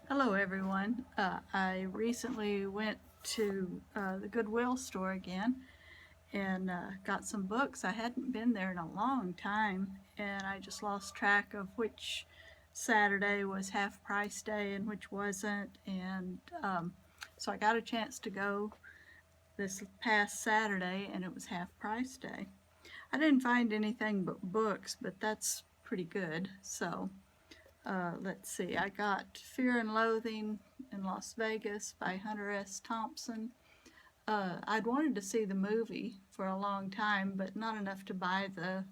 Hello everyone. I recently went to the Goodwill store again and got some books. I hadn't been there in a long time and I just lost track of which Saturday was half price day and which wasn't, and so I got a chance to go this past Saturday and it was half price day. I didn't find anything but books, but that's pretty good. So let's see, I got Fear and Loathing in Las Vegas by Hunter S. Thompson. I'd wanted to see the movie for a long time, but not enough to buy the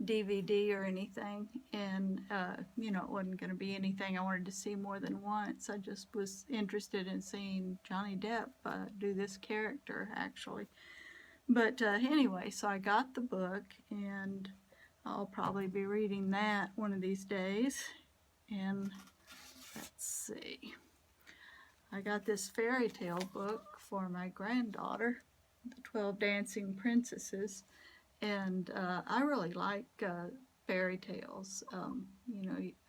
DVD or anything. And, it wasn't going to be anything I wanted to see more than once. I just was interested in seeing Johnny Depp do this character, actually. But anyway, so I got the book, and I'll probably be reading that one of these days. And let's see, I got this fairy tale book for my granddaughter, The 12 Dancing Princesses, and I really like fairy tales.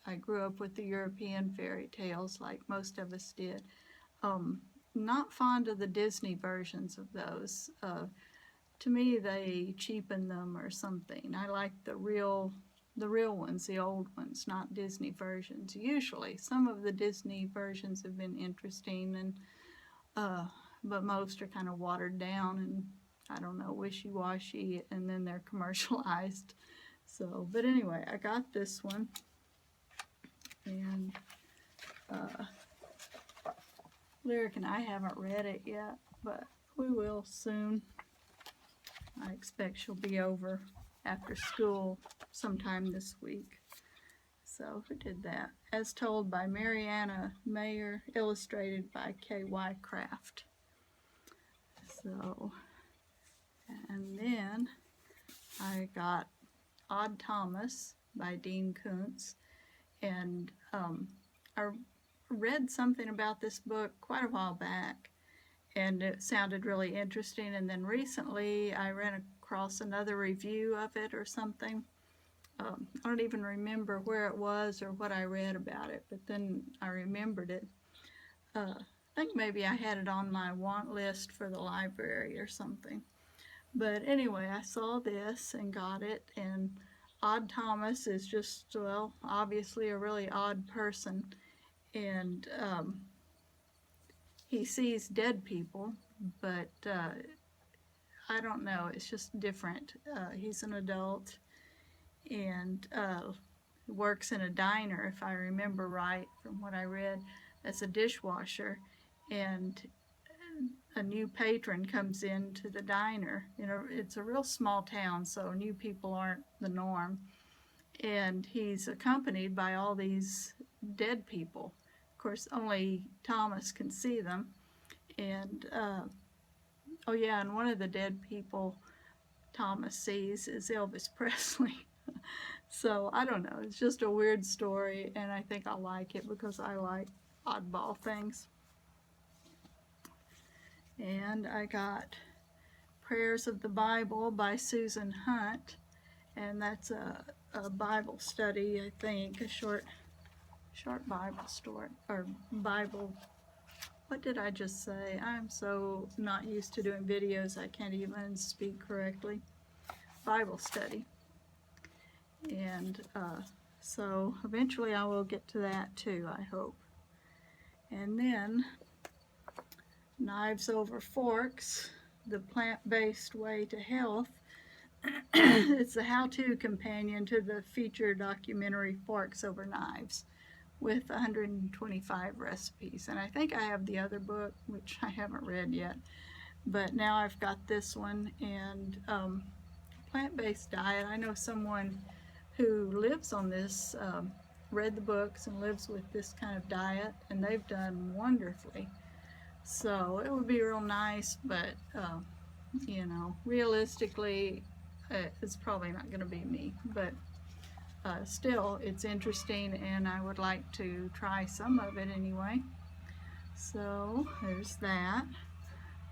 I grew up with the European fairy tales like most of us did. Not fond of the Disney versions of those. To me, they cheapen them or something. I like the real ones, the old ones, not Disney versions. Usually, some of the Disney versions have been interesting, but most are kind of watered down and I don't know, wishy-washy, and then they're commercialized. So, but anyway, I got this one, and Lyric and I haven't read it yet, but we will soon. I expect she'll be over after school sometime this week. So who did that? As Told by Mariana Mayer, illustrated by K.Y. Kraft. So, and then I got Odd Thomas by Dean Koontz, and I read something about this book quite a while back, and it sounded really interesting, and then recently I ran across another review of it or something. I don't even remember where it was or what I read about it, but then I remembered it. I think maybe I had it on my want list for the library or something. But anyway, I saw this and got it, and Odd Thomas is just, well, obviously a really odd person, and he sees dead people, but I don't know, it's just different. He's an adult and works in a diner, if I remember right from what I read, as a dishwasher, and a new patron comes into the diner. It's a real small town, so new people aren't the norm, and he's accompanied by all these dead people. Of course, only Thomas can see them, and oh yeah, and one of the dead people Thomas sees is Elvis Presley. So I don't know, it's just a weird story, and I think I'll like it because I like oddball things. And I got Prayers of the Bible by Susan Hunt, and that's a Bible study, I think, a short Bible story, or Bible, what did I just say? I'm so not used to doing videos I can't even speak correctly. Bible study. And so eventually I will get to that too, I hope. And then Knives Over Forks, the plant-based way to health. It's a how-to companion to the feature documentary Forks Over Knives, with 125 recipes. And I think I have the other book, which I haven't read yet, but now I've got this one. And plant-based diet, I know someone who lives on this, read the books and lives with this kind of diet, and they've done wonderfully. So it would be real nice, but realistically it's probably not going to be me, but still it's interesting, and I would like to try some of it anyway. So there's that.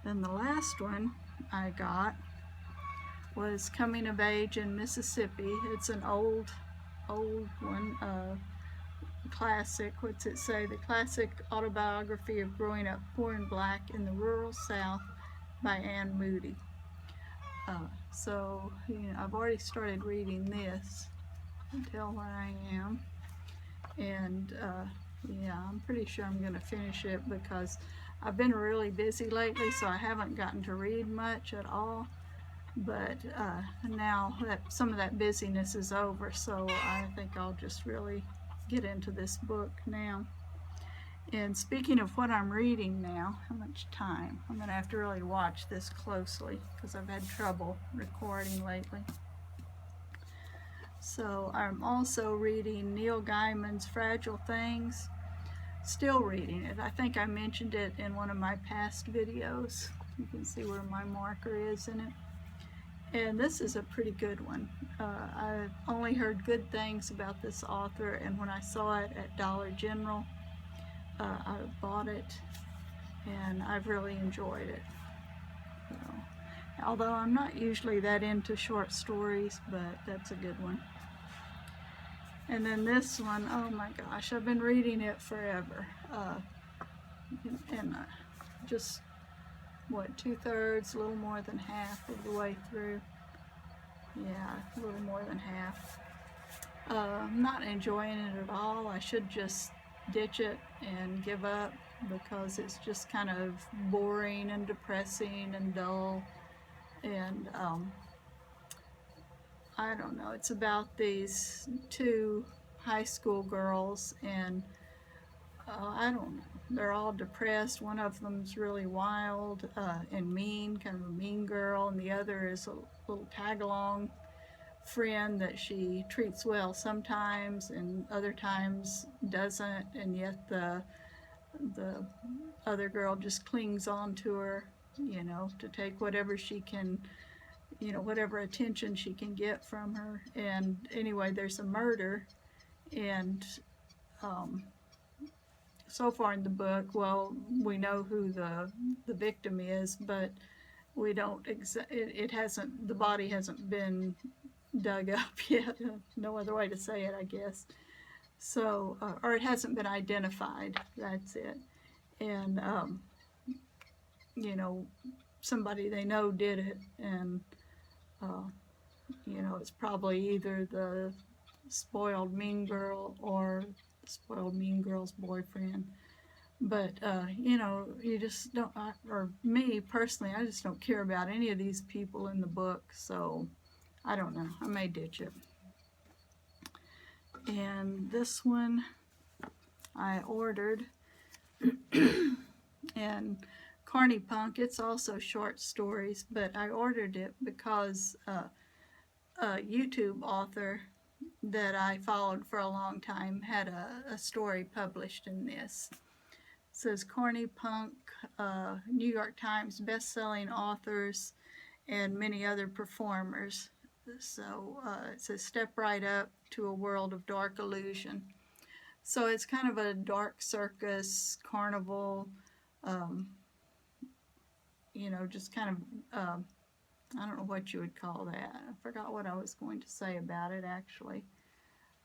Then the last one I got was Coming of Age in Mississippi. It's an old one, classic, what's it say? The classic autobiography of growing up poor and black in the rural South by Anne Moody. So, I've already started reading this. Tell where I am. And, yeah, I'm pretty sure I'm going to finish it because I've been really busy lately, so I haven't gotten to read much at all. But now that some of that busyness is over, so I think I'll just really get into this book now. And speaking of what I'm reading now, how much time? I'm going to have to really watch this closely because I've had trouble recording lately. So I'm also reading Neil Gaiman's Fragile Things. Still reading it. I think I mentioned it in one of my past videos. You can see where my marker is in it. And this is a pretty good one. I've only heard good things about this author, and when I saw it at Dollar General, I bought it, and I've really enjoyed it. So, although I'm not usually that into short stories, but that's a good one. And then this one, oh my gosh, I've been reading it forever. And just, what, 2/3, a little more than half of the way through. Yeah, a little more than half. I'm not enjoying it at all. I should just ditch it and give up because it's just kind of boring and depressing and dull. And I don't know, it's about these two high school girls, and I don't know, they're all depressed. One of them's really wild and mean, kind of a mean girl, and the other is a little tag-along friend that she treats well sometimes and other times doesn't, and yet the other girl just clings on to her, to take whatever she can, whatever attention she can get from her. And anyway, there's a murder, and so far in the book, well, we know who the victim is, but we don't it hasn't, the body hasn't been dug up yet. No other way to say it, I guess. So, or it hasn't been identified, that's it. And somebody they know did it, and it's probably either the spoiled mean girl or the spoiled mean girl's boyfriend. But you just don't, or me personally, I just don't care about any of these people in the book, so I don't know, I may ditch it. And this one I ordered, and Kearny Punk, it's also short stories, but I ordered it because a YouTube author that I followed for a long time had a story published in this. It says Kearny Punk, New York Times best-selling authors, and many other performers. So it says step right up to a world of dark illusion. So it's kind of a dark circus, carnival, just kind of, I don't know what you would call that. I forgot what I was going to say about it, actually.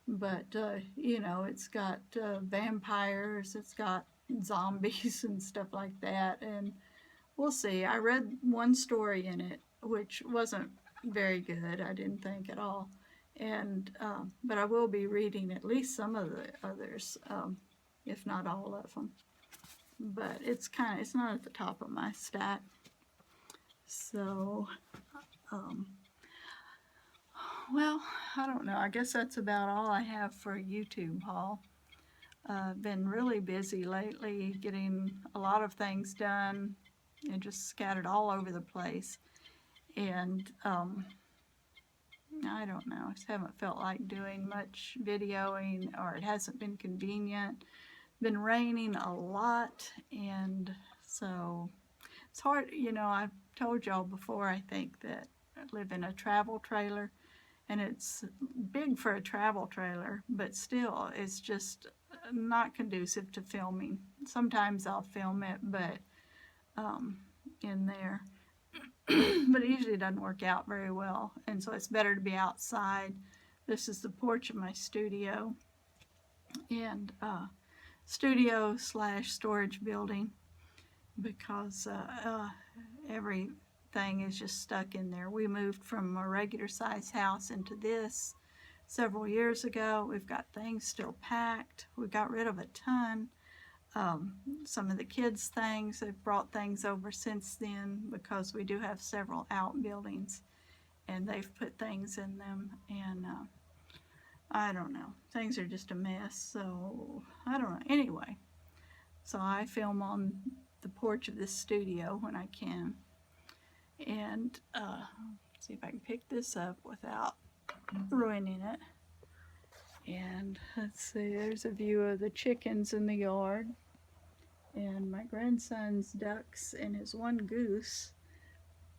But, it's got vampires, it's got zombies and stuff like that, and we'll see. I read one story in it, which wasn't very good, I didn't think at all. And, but I will be reading at least some of the others, if not all of them. But it's not at the top of my stack. So, well, I don't know. I guess that's about all I have for a YouTube haul. I've been really busy lately, getting a lot of things done and just scattered all over the place. And I don't know, I just haven't felt like doing much videoing, or it hasn't been convenient. Been raining a lot, and so it's hard. I've told y'all before, I think, that I live in a travel trailer, and it's big for a travel trailer, but still it's just not conducive to filming. Sometimes I'll film it, but in there but it usually doesn't work out very well, and so it's better to be outside. This is the porch of my studio, and studio slash storage building, because everything is just stuck in there. We moved from a regular size house into this several years ago. We've got things still packed. We got rid of a ton. Some of the kids' things, they've brought things over since then, because we do have several outbuildings, and they've put things in them, and I don't know. Things are just a mess, so I don't know. Anyway, so I film on the porch of this studio when I can, and see if I can pick this up without ruining it. And let's see, there's a view of the chickens in the yard, and my grandson's ducks and his one goose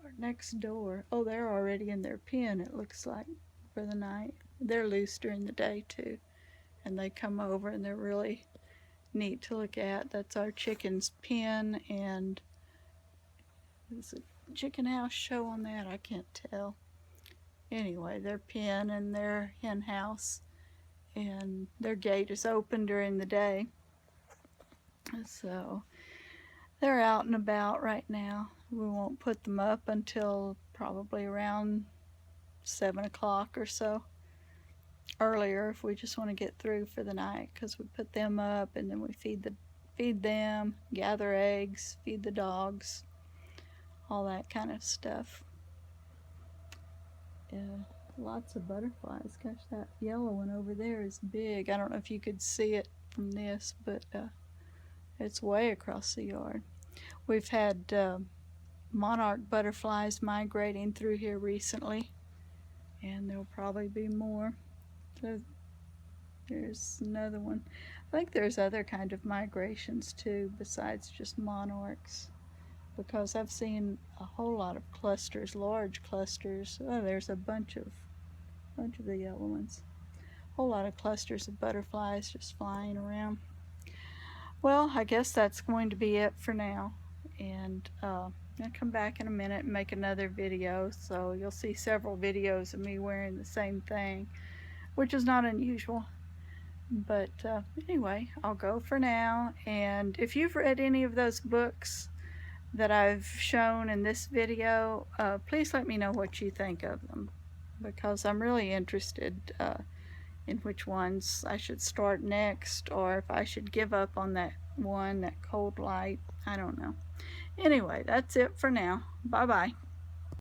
are next door. Oh, they're already in their pen, it looks like, for the night. They're loose during the day too, and they come over, and they're really neat to look at. That's our chicken's pen, and there's a chicken house show on that, I can't tell. Anyway, their pen and their hen house, and their gate is open during the day, so they're out and about right now. We won't put them up until probably around 7 o'clock or so, earlier if we just want to get through for the night, because we put them up and then we feed them, gather eggs, feed the dogs, all that kind of stuff. Lots of butterflies. Gosh, that yellow one over there is big. I don't know if you could see it from this, but it's way across the yard. We've had monarch butterflies migrating through here recently, and there'll probably be more. So there's another one. I think there's other kind of migrations too besides just monarchs, because I've seen a whole lot of clusters, large clusters. Oh, there's a bunch of the yellow ones. A whole lot of clusters of butterflies just flying around. Well, I guess that's going to be it for now, and I'll come back in a minute and make another video, so you'll see several videos of me wearing the same thing, which is not unusual. But anyway, I'll go for now, and if you've read any of those books that I've shown in this video, please let me know what you think of them, because I'm really interested in which ones I should start next, or if I should give up on that one, that Cold Light. I don't know. Anyway, that's it for now. Bye-bye.